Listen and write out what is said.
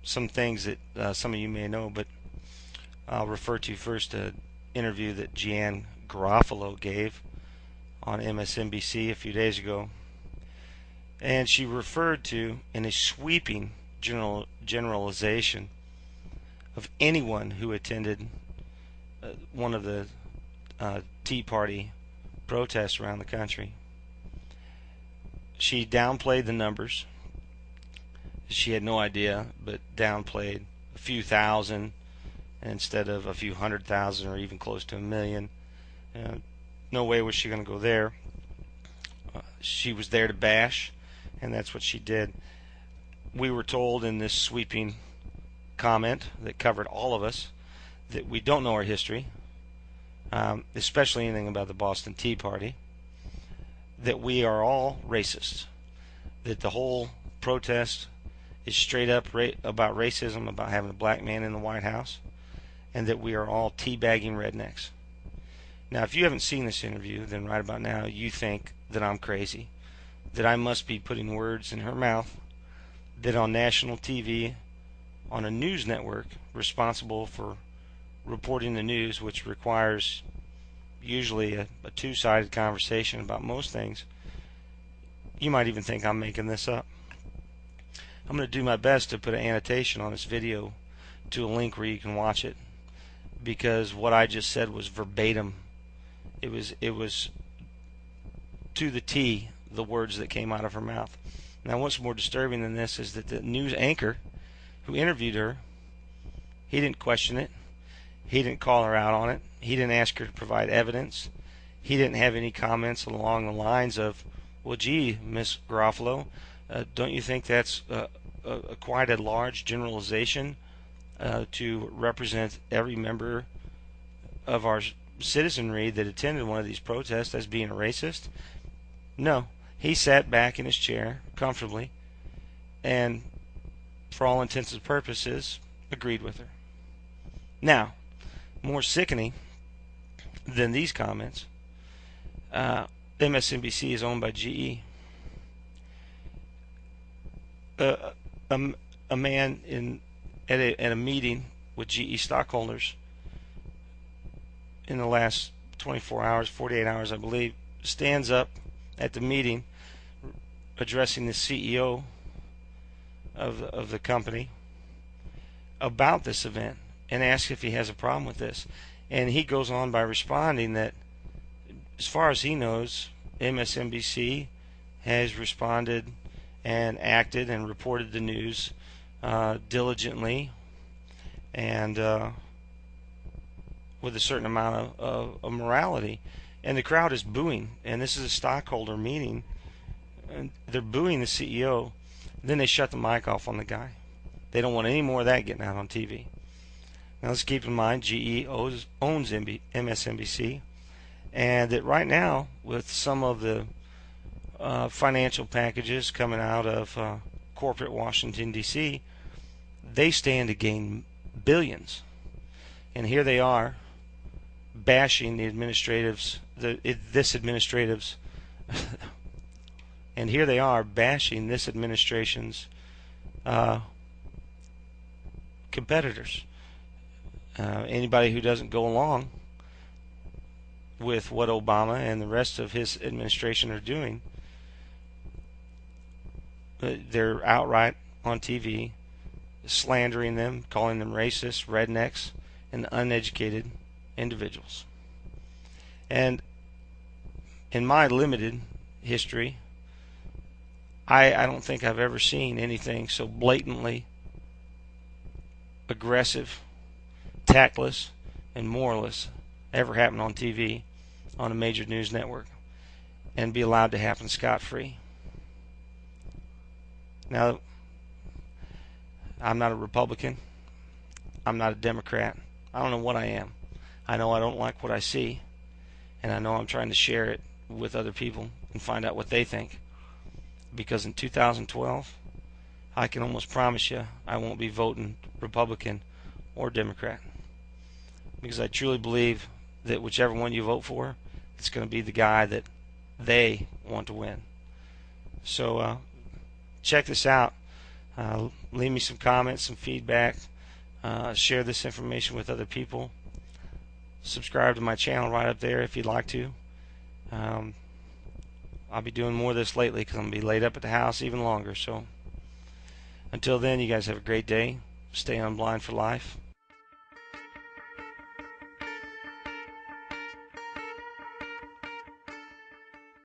some things that some of you may know, but I'll refer to first an interview that Janeane Garofalo gave on MSNBC a few days ago. And she referred to, in a sweeping generalization of anyone who attended one of the Tea Party protests around the country. She downplayed the numbers. She had no idea, but downplayed a few thousand instead of a few 100,000 or even close to 1,000,000. No way was she going to go there. She was there to bash, and that's what she did. We were told in this sweeping comment that covered all of us that we don't know our history, especially anything about the Boston Tea Party, that we are all racist, that the whole protest is straight up about racism, about having a black man in the White House, and that we are all teabagging rednecks. Now, if you haven't seen this interview, then right about now you think that I'm crazy, that I must be putting words in her mouth, that on national TV, on a news network responsible for reporting the news, which requires usually a two-sided conversation about most things, you might even think I'm making this up. I'm going to do my best to put an annotation on this video to a link where you can watch it, because what I just said was verbatim. It was to the T the words that came out of her mouth. Now, what's more disturbing than this is that the news anchor who interviewed her, he didn't question it. He didn't call her out on it. He didn't ask her to provide evidence. He didn't have any comments along the lines of, well, gee, Miss Garofalo, don't you think that's quite a large generalization to represent every member of our citizenry that attended one of these protests as being a racist? No. He sat back in his chair comfortably and, for all intents and purposes, agreed with her. Now, more sickening than these comments, MSNBC is owned by GE. A man at a meeting with GE stockholders in the last 24 hours, 48 hours, I believe, stands up at the meeting addressing the CEO of the company about this event and asks if he has a problem with this. And he goes on by responding that, as far as he knows, MSNBC has responded and acted and reported the news diligently and with a certain amount of morality. And the crowd is booing, and this is a stockholder meeting, and they're booing the CEO. Then they shut the mic off on the guy. They don't want any more of that getting out on TV. Now let's keep in mind GE owns MSNBC, and that right now, with some of the financial packages coming out of corporate Washington, D.C., they stand to gain billions. And here they are bashing the administratives, this administrative's, and here they are bashing this administration's competitors. Anybody who doesn't go along with what Obama and the rest of his administration are doing, they're outright on TV slandering them, calling them racist, rednecks, and uneducated individuals. And in my limited history, I don't think I've ever seen anything so blatantly aggressive, tactless, and moralist ever happen on TV on a major news network and be allowed to happen scot-free. Now, I'm not a Republican. I'm not a Democrat. I don't know what I am. I know I don't like what I see, and I know I'm trying to share it with other people and find out what they think. Because in 2012, I can almost promise you I won't be voting Republican or Democrat. Because I truly believe that whichever one you vote for, it's going to be the guy that they want to win. So check this out. leave me some comments, some feedback. Share this information with other people. Subscribe to my channel right up there if you'd like to. I'll be doing more of this lately because I'm going to be laid up at the house even longer. So until then, you guys have a great day. Stay on Blind for Life.